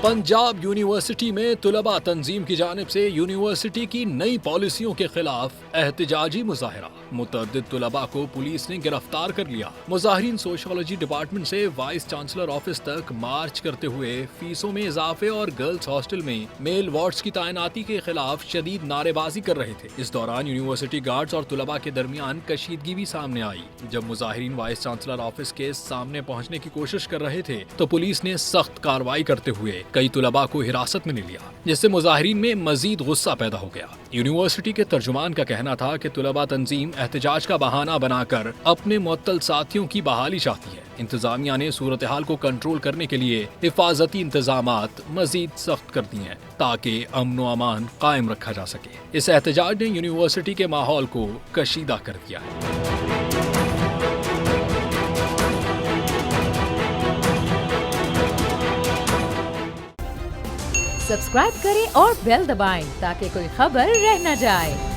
Punjab university में तुलबा तंजीम की जानिब से यूनिवर्सिटी की नई पॉलिसियों के खिलाफ एहतजाजी मुजाहरा। मुतअद्दिद तुलबा को पुलिस ने गिरफ्तार कर लिया। मुजाहिरीन सोशियोलॉजी डिपार्टमेंट से वाइस चांसलर ऑफिस तक मार्च करते हुए फीसों में इजाफे और गर्ल्स हॉस्टल में मेल वार्ड्स की तैनाती के खिलाफ शदीद नारेबाजी कर रहे थे। इस दौरान यूनिवर्सिटी गार्ड्स और तुलबा के दरमियान कशीदगी भी सामने आई। जब मुजाहिरीन वाइस चांसलर ऑफिस के सामने पहुंचने की कोशिश कर रहे थे तो पुलिस ने सख्त कार्रवाई करते हुए कई तुलबा को हिरासत में ले लिया, जिससे मुजाहिरीन में मजीद गुस्सा पैदा हो गया। यूनिवर्सिटी के तर्जुमान का कहना था कि तुलबा तंजीम एहतजाज का बहाना बनाकर अपने मुअत्तल साथियों की बहाली चाहती है। इंतजामिया ने सूरत हाल को कंट्रोल करने के लिए हिफाजती इंतजामात मजीद सख्त कर दिए हैं ताकि अमन व अमान कायम रखा जा सके। इस एहतजाज ने यूनिवर्सिटी के माहौल को कशीदा कर दिया है। सब्सक्राइब करें और बेल दबाएं ताकि कोई खबर रह न जाए।